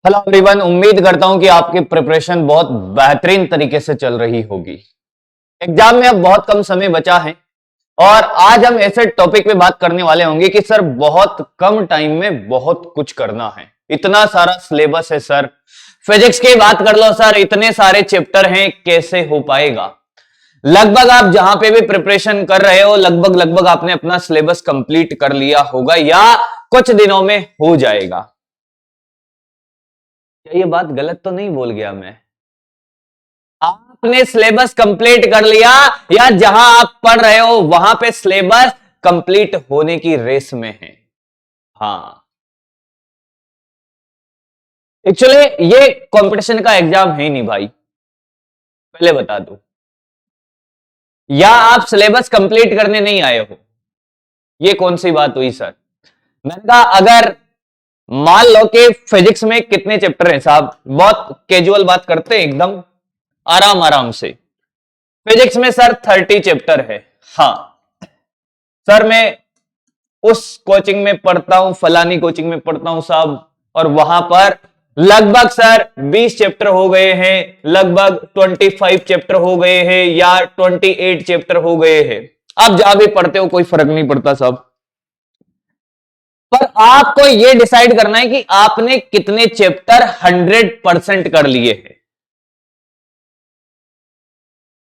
Hello everyone, उम्मीद करता हूं कि आपकी प्रिपरेशन बहुत बेहतरीन तरीके से चल रही होगी। एग्जाम में अब बहुत कम समय बचा है और आज हम ऐसे टॉपिक पे बात करने वाले होंगे कि सर बहुत कम टाइम में बहुत कुछ करना है। इतना सारा सिलेबस है सर, फिजिक्स की बात कर लो सर, इतने सारे चैप्टर हैं, कैसे हो पाएगा। लगभग आप जहां पे भी प्रिपरेशन कर रहे हो लगभग आपने अपना सिलेबस कंप्लीट कर लिया होगा या कुछ दिनों में हो जाएगा। क्या ये बात गलत तो नहीं बोल गया मैं? आपने सिलेबस कंप्लीट कर लिया या जहां आप पढ़ रहे हो वहां पे सिलेबस कंप्लीट होने की रेस में है। हाँ, एक्चुअली ये कंपटीशन का एग्जाम है ही नहीं भाई, पहले बता दूं। या आप सिलेबस कंप्लीट करने नहीं आए हो, ये कौन सी बात हुई सर? मैंने कहा अगर मान लो कि फिजिक्स में कितने चैप्टर हैं साहब, बहुत कैजुअल बात करते हैं, एकदम आराम आराम से। फिजिक्स में सर 30 चैप्टर है। हाँ सर, मैं उस कोचिंग में पढ़ता हूं, फलानी कोचिंग में पढ़ता हूं साहब, और वहां पर लगभग सर 20 चैप्टर हो गए हैं, लगभग 25 चैप्टर हो गए हैं या 28 चैप्टर हो गए हैं। आप जहां भी पढ़ते हो कोई फर्क नहीं पड़ता साहब, पर आपको यह डिसाइड करना है कि आपने कितने चैप्टर 100% कर लिए हैं।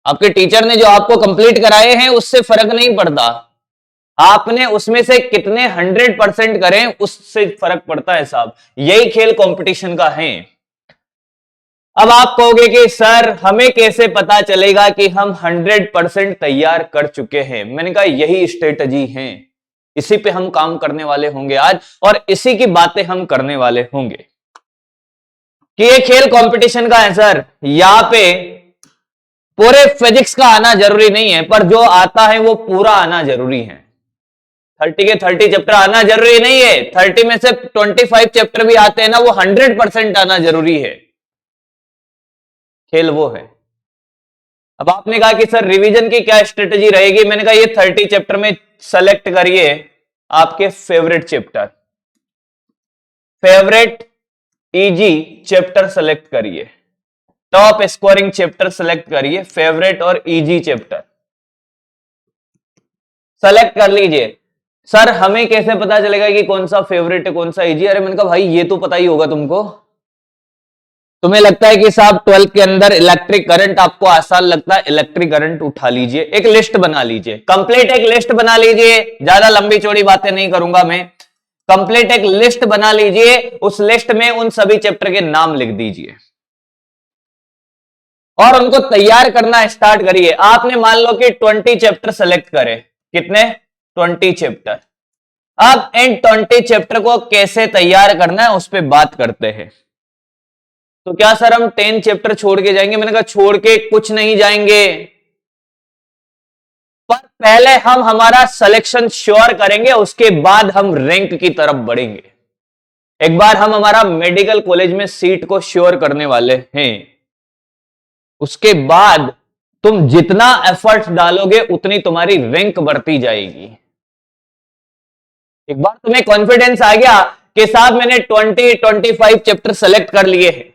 आपके टीचर ने जो आपको कंप्लीट कराए हैं उससे फर्क नहीं पड़ता, आपने उसमें से कितने 100% करें उससे फर्क पड़ता है साहब। यही खेल कंपटीशन का है। अब आप कहोगे कि सर हमें कैसे पता चलेगा कि हम 100% तैयार कर चुके हैं? मैंने कहा यही स्ट्रेटजी है, इसी पे हम काम करने वाले होंगे आज और इसी की बातें हम करने वाले होंगे कि ये खेल कंपटीशन का है सर। यहां पे पूरे फिजिक्स का आना जरूरी नहीं है, पर जो आता है वो पूरा आना जरूरी है। 30 के 30 चैप्टर आना जरूरी नहीं है, 30 में से 25 चैप्टर भी आते हैं ना, वो 100% आना जरूरी है। खेल वो है। अब आपने कहा कि सर रिवीजन की क्या स्ट्रेटेजी रहेगी? मैंने कहा ये 30 चैप्टर में सेलेक्ट करिए आपके favourite chapter, favourite easy chapter select करिए, टॉप स्कोरिंग चैप्टर सेलेक्ट करिए, फेवरेट और इजी चैप्टर सेलेक्ट कर लीजिए। सर हमें कैसे पता चलेगा कि कौन सा फेवरेट है कौन सा इजी? अरे मैंने कहा भाई ये तो पता ही होगा तुमको। तुम्हें लगता है कि साहब 12th के अंदर इलेक्ट्रिक करंट आपको आसान लगता है, इलेक्ट्रिक करंट उठा लीजिए, एक लिस्ट बना लीजिए, कंप्लीट एक लिस्ट बना लीजिए। ज्यादा लंबी चौड़ी बातें नहीं करूंगा मैं, कंप्लीट एक लिस्ट बना लीजिए, उस लिस्ट में उन सभी चैप्टर के नाम लिख दीजिए और उनको तैयार करना स्टार्ट करिए। आपने मान लो कि 20 चैप्टर सेलेक्ट करे, कितने? 20 चैप्टर। अब इन 20 चैप्टर को कैसे तैयार करना है उस पर बात करते हैं। तो क्या सर हम 10 चैप्टर छोड़ के जाएंगे? मैंने कहा छोड़ के कुछ नहीं जाएंगे, पर पहले हम हमारा सिलेक्शन श्योर करेंगे, उसके बाद हम रैंक की तरफ बढ़ेंगे। एक बार हम हमारा मेडिकल कॉलेज में सीट को श्योर करने वाले हैं, उसके बाद तुम जितना एफर्ट डालोगे उतनी तुम्हारी रैंक बढ़ती जाएगी। एक बार तुम्हें कॉन्फिडेंस आ गया कि साहब मैंने 25 चैप्टर सेलेक्ट कर लिए हैं,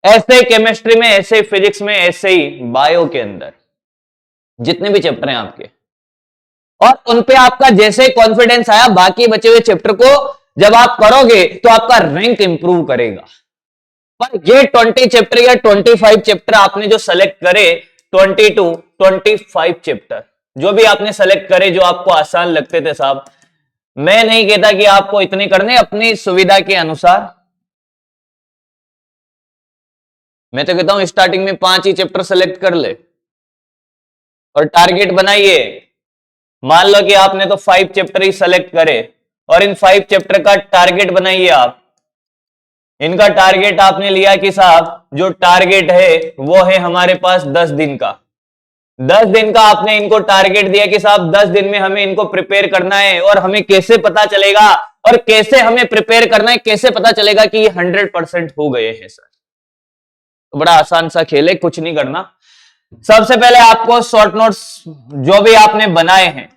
ऐसे केमिस्ट्री में, ऐसे फिजिक्स में, ऐसे ही बायो के अंदर जितने भी चैप्टर हैं आपके, और उन पे आपका जैसे ही कॉन्फिडेंस आया बाकी बचे हुए चैप्टर को जब आप करोगे तो आपका रैंक इंप्रूव करेगा। पर ये 20 चैप्टर या 25 चैप्टर आपने जो सेलेक्ट करे, 25 चैप्टर जो भी आपने सेलेक्ट करे जो आपको आसान लगते थे साहब, मैं नहीं कहता कि आपको इतने करने, अपनी सुविधा के अनुसार। मैं तो कहता हूं स्टार्टिंग में 5 ही चैप्टर सेलेक्ट कर ले और टारगेट बनाइए। मान लो कि आपने तो 5 चैप्टर ही सेलेक्ट करे और इन 5 चैप्टर का टारगेट बनाइए आप। इनका टारगेट आपने लिया कि साहब जो टारगेट है वो है हमारे पास 10 दिन का। 10 दिन का आपने इनको टारगेट दिया कि साहब 10 दिन में हमें इनको प्रिपेयर करना है। और हमें कैसे पता चलेगा, और कैसे हमें प्रिपेयर करना है, कैसे पता चलेगा कि ये 100% हो गए हैं सर? तो बड़ा आसान सा खेल है, कुछ नहीं करना। सबसे पहले आपको शॉर्ट नोट्स जो भी आपने बनाए हैं,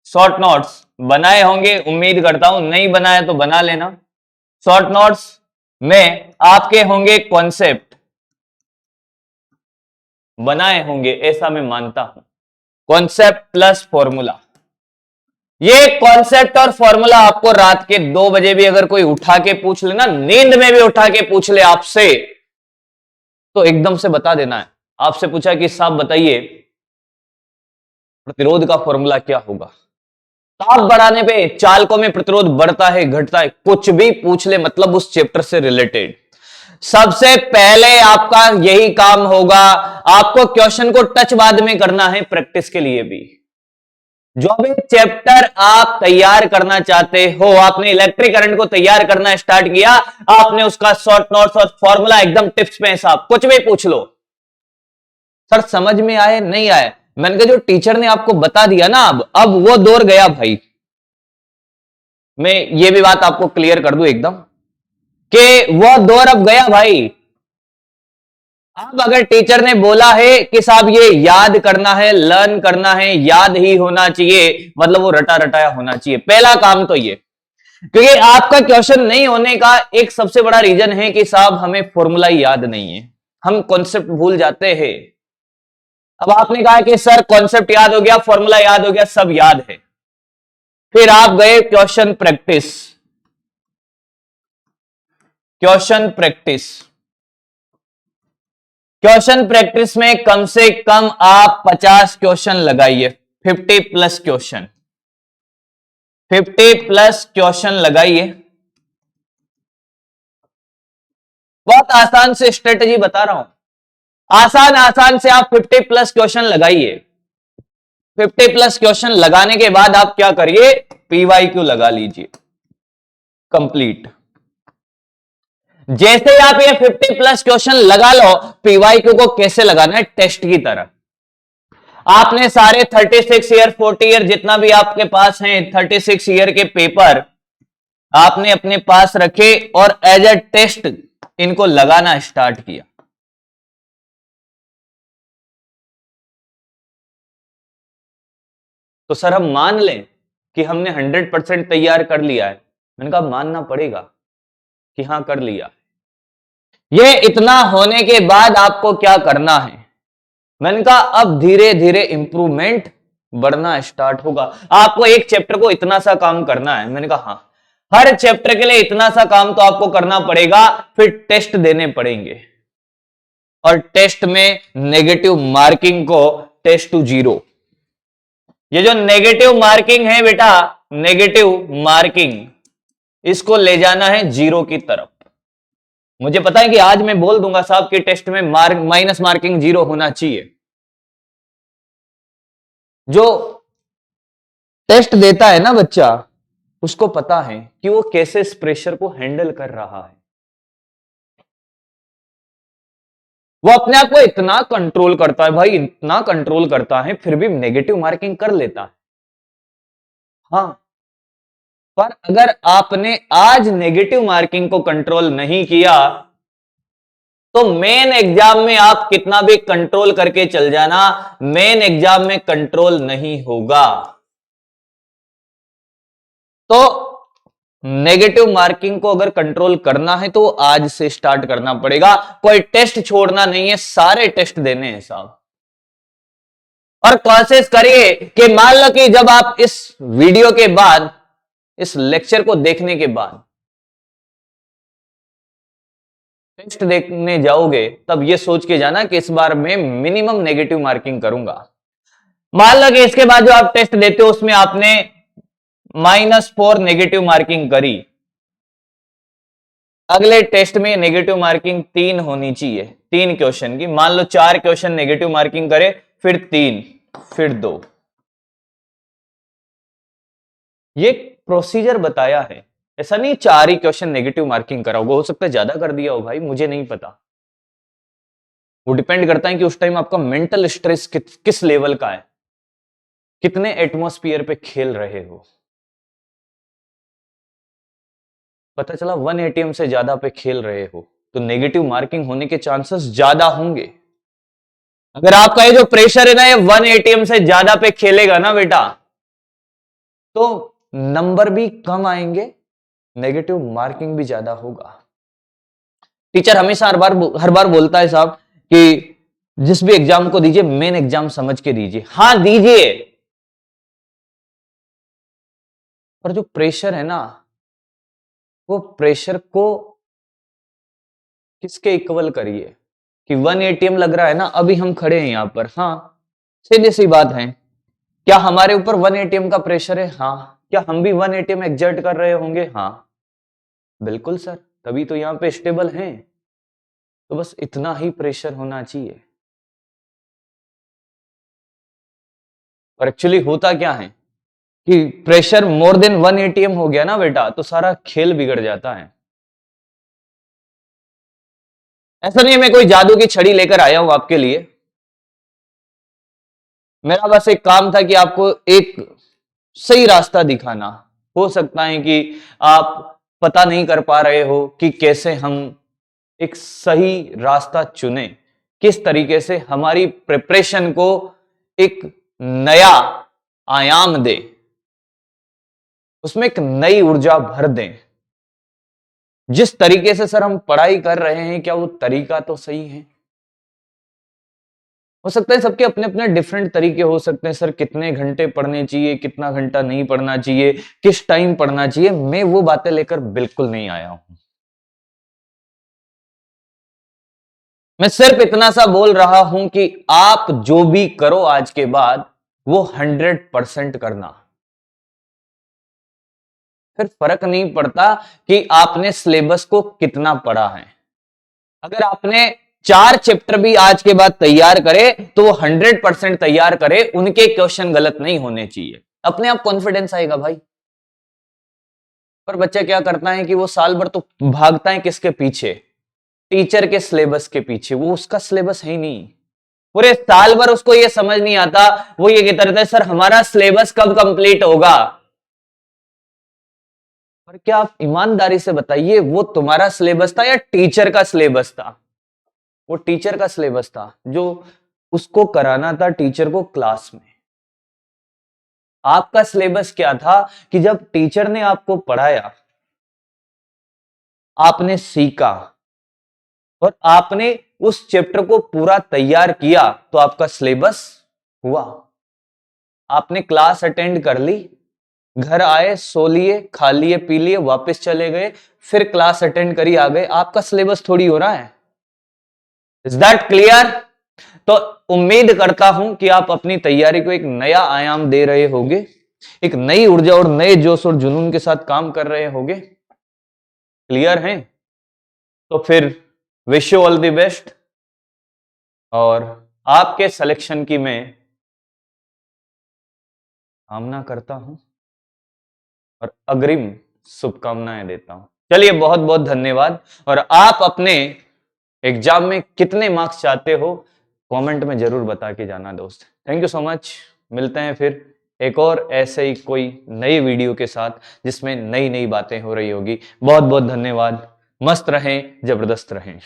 शॉर्ट नोट्स बनाए होंगे उम्मीद करता हूं, नहीं बनाया तो बना लेना। शॉर्ट नोट्स में आपके होंगे कॉन्सेप्ट बनाए होंगे, ऐसा मैं मानता हूं। कॉन्सेप्ट प्लस फॉर्मूला, ये कॉन्सेप्ट और फॉर्मूला आपको रात के 2 बजे भी अगर कोई उठा के पूछ ले ना, नींद में भी उठा के पूछ ले आपसे, तो एकदम से बता देना है। आपसे पूछा कि साहब बताइए प्रतिरोध का फॉर्मूला क्या होगा, ताप बढ़ाने पे चालकों में प्रतिरोध बढ़ता है घटता है, कुछ भी पूछ ले, मतलब उस चैप्टर से रिलेटेड। सबसे पहले आपका यही काम होगा, आपको क्वेश्चन को टच बाद में करना है प्रैक्टिस के लिए भी। जो भी चैप्टर आप तैयार करना चाहते हो, आपने इलेक्ट्रिक करंट को तैयार करना स्टार्ट किया, आपने उसका शॉर्ट नोट्स और फॉर्मूला एकदम टिप्स पे साहब कुछ भी पूछ लो। सर समझ में आए नहीं आए, मैंने कहा जो टीचर ने आपको बता दिया ना, अब वो दौर गया भाई। मैं ये भी बात आपको क्लियर कर दूं एकदम कि वो दौर अब गया भाई। अब अगर टीचर ने बोला है कि साहब ये याद करना है, लर्न करना है, याद ही होना चाहिए, मतलब वो रटा रटाया होना चाहिए, पहला काम तो ये। क्योंकि आपका क्वेश्चन नहीं होने का एक सबसे बड़ा रीजन है कि साहब हमें फॉर्मूला याद नहीं है, हम कॉन्सेप्ट भूल जाते हैं। अब आपने कहा कि सर कॉन्सेप्ट याद हो गया, फॉर्मूला याद हो गया, सब याद है, फिर आप गए question practice. Question practice, question practice में कम से कम आप 50 क्वेश्चन लगाइए, 50 प्लस क्वेश्चन, 50 प्लस क्वेश्चन लगाइए। बहुत आसान से स्ट्रेटजी बता रहा हूं, आसान आसान से आप 50 प्लस क्वेश्चन लगाइए। 50 प्लस क्वेश्चन लगाने के बाद आप क्या करिए, पीवाईक्यू लगा लीजिए कंप्लीट। जैसे ही आप ये 50 प्लस क्वेश्चन लगा लो, पीवाईक्यू को कैसे लगाना है, टेस्ट की तरह। आपने सारे 36 ईयर 40 ईयर जितना भी आपके पास हैं 36 ईयर के पेपर आपने अपने पास रखे और एज ए टेस्ट इनको लगाना स्टार्ट किया। तो सर हम मान लें कि हमने 100% तैयार कर लिया है, मैंने कहा मानना पड़ेगा कि हां कर लिया। ये इतना होने के बाद आपको क्या करना है, मैंने कहा अब धीरे धीरे इंप्रूवमेंट बढ़ना स्टार्ट होगा। आपको एक चैप्टर को इतना सा काम करना है, मैंने कहा हाँ, हर चैप्टर के लिए इतना सा काम तो आपको करना पड़ेगा, फिर टेस्ट देने पड़ेंगे और टेस्ट में नेगेटिव मार्किंग को टेस्ट टू 0। ये जो नेगेटिव मार्किंग है बेटा, नेगेटिव मार्किंग, इसको ले जाना है 0 की तरफ। मुझे पता है कि आज मैं बोल दूंगा साहब कि टेस्ट में माइनस मार्किंग 0 होना चाहिए। जो टेस्ट देता है ना बच्चा, उसको पता है कि वो कैसे इस प्रेशर को हैंडल कर रहा है। वो अपने आप को इतना कंट्रोल करता है भाई, इतना कंट्रोल करता है, फिर भी नेगेटिव मार्किंग कर लेता है। हाँ, पर अगर आपने आज नेगेटिव मार्किंग को कंट्रोल नहीं किया तो मेन एग्जाम में आप कितना भी कंट्रोल करके चल जाना, मेन एग्जाम में कंट्रोल नहीं होगा। तो नेगेटिव मार्किंग को अगर कंट्रोल करना है तो आज से स्टार्ट करना पड़ेगा, कोई टेस्ट छोड़ना नहीं है, सारे टेस्ट देने हैं साहब। और कोशिश करिए कि मान लो कि जब आप इस वीडियो के बाद, इस लेक्चर को देखने के बाद टेस्ट देखने जाओगे, तब ये सोच के जाना कि इस बार मैं मिनिमम नेगेटिव मार्किंग करूंगा। मान लो कि इसके बाद जो आप टेस्ट देते हो उसमें आपने -4 नेगेटिव मार्किंग करी, अगले टेस्ट में नेगेटिव मार्किंग 3 होनी चाहिए, 3 क्वेश्चन की। मान लो 4 क्वेश्चन नेगेटिव मार्किंग करे, फिर 3, फिर 2। ये प्रोसीजर बताया है, ऐसा नहीं 4 ही क्वेश्चन नेगेटिव मार्किंग करा होगा, हो सकता है ज्यादा कर दिया हो भाई, मुझे नहीं पता। वो डिपेंड करता है कि उस टाइम आपका मेंटल स्ट्रेस किस लेवल का है, कितने एटमॉस्फेयर पे खेल रहे हो। पता चला 1 एटीएम से ज्यादा पे खेल रहे हो तो नेगेटिव मार्किंग होने के चांसेस ज्यादा होंगे। अगर आपका ये जो प्रेशर है ना, ये 1 एटीएम से ज्यादा पे खेलेगा ना बेटा, तो नंबर भी कम आएंगे, नेगेटिव मार्किंग भी ज्यादा होगा। टीचर हमेशा हर बार बोलता है साहब कि जिस भी एग्जाम को दीजिए मेन एग्जाम समझ के दीजिए। हां दीजिए, पर जो प्रेशर है ना, वो प्रेशर को किसके इक्वल करिए कि 1 एटीएम लग रहा है ना, अभी हम खड़े हैं यहां पर, हाँ सीधी सी बात है, क्या हमारे ऊपर 1 एटीएम का प्रेशर है? हाँ। क्या हम भी 1 एटीएम एग्जर्ट कर रहे होंगे? हाँ बिल्कुल सर, तभी तो यहां पे स्टेबल हैं। तो बस इतना ही प्रेशर होना चाहिए। और एक्चुअली होता क्या है कि प्रेशर मोर देन 1 एटीएम हो गया ना बेटा, तो सारा खेल बिगड़ जाता है। ऐसा नहीं है मैं कोई जादू की छड़ी लेकर आया हूं आपके लिए, मेरा बस एक काम था कि आपको एक सही रास्ता दिखाना। हो सकता है कि आप पता नहीं कर पा रहे हो कि कैसे हम एक सही रास्ता चुने, किस तरीके से हमारी प्रिपरेशन को एक नया आयाम दे, उसमें एक नई ऊर्जा भर दें। जिस तरीके से सर हम पढ़ाई कर रहे हैं, क्या वो तरीका तो सही है? हो सकता है सबके अपने अपने डिफरेंट तरीके हो सकते हैं सर, कितने घंटे पढ़ने चाहिए, कितना घंटा नहीं पढ़ना चाहिए, किस टाइम पढ़ना चाहिए, मैं वो बातें लेकर बिल्कुल नहीं आया हूं। मैं सिर्फ इतना सा बोल रहा हूं कि आप जो भी करो आज के बाद वो 100% करना। फिर फर्क नहीं पड़ता कि आपने सिलेबस को कितना पढ़ा है। अगर आपने 4 चैप्टर भी आज के बाद तैयार करे तो वो 100% तैयार करे, उनके क्वेश्चन गलत नहीं होने चाहिए, अपने आप कॉन्फिडेंस आएगा भाई। पर बच्चा क्या करता है कि वो साल भर तो भागता है किसके पीछे? टीचर के सिलेबस के पीछे। वो उसका सिलेबस है ही नहीं, पूरे साल भर उसको ये समझ नहीं आता, वो ये कहता रहता है सर हमारा सिलेबस कब कंप्लीट होगा। पर क्या आप ईमानदारी से बताइए, वो तुम्हारा सिलेबस था या टीचर का सिलेबस था? वो टीचर का सिलेबस था, जो उसको कराना था टीचर को क्लास में। आपका सिलेबस क्या था कि जब टीचर ने आपको पढ़ाया, आपने सीखा और आपने उस चैप्टर को पूरा तैयार किया, तो आपका सिलेबस हुआ। आपने क्लास अटेंड कर ली, घर आए, सो लिए, खा लिए, पी लिए, वापस चले गए, फिर क्लास अटेंड करी, आ गए, आपका सिलेबस थोड़ी हो रहा है। Is that clear? तो उम्मीद करता हूं कि आप अपनी तैयारी को एक नया आयाम दे रहे होंगे, एक नई ऊर्जा और नए जोश और जुनून के साथ काम कर रहे होंगे। क्लियर हैं? तो फिर wish you all the best, और आपके सिलेक्शन की मैं कामना करता हूं और अग्रिम शुभकामनाएं देता हूं। चलिए बहुत बहुत धन्यवाद। और आप अपने एग्जाम में कितने मार्क्स चाहते हो कमेंट में जरूर बता के जाना दोस्त। Thank you so much. मिलते हैं फिर एक और ऐसे ही कोई नई वीडियो के साथ जिसमें नई नई बातें हो रही होगी। बहुत बहुत धन्यवाद। मस्त रहें, जबरदस्त रहें।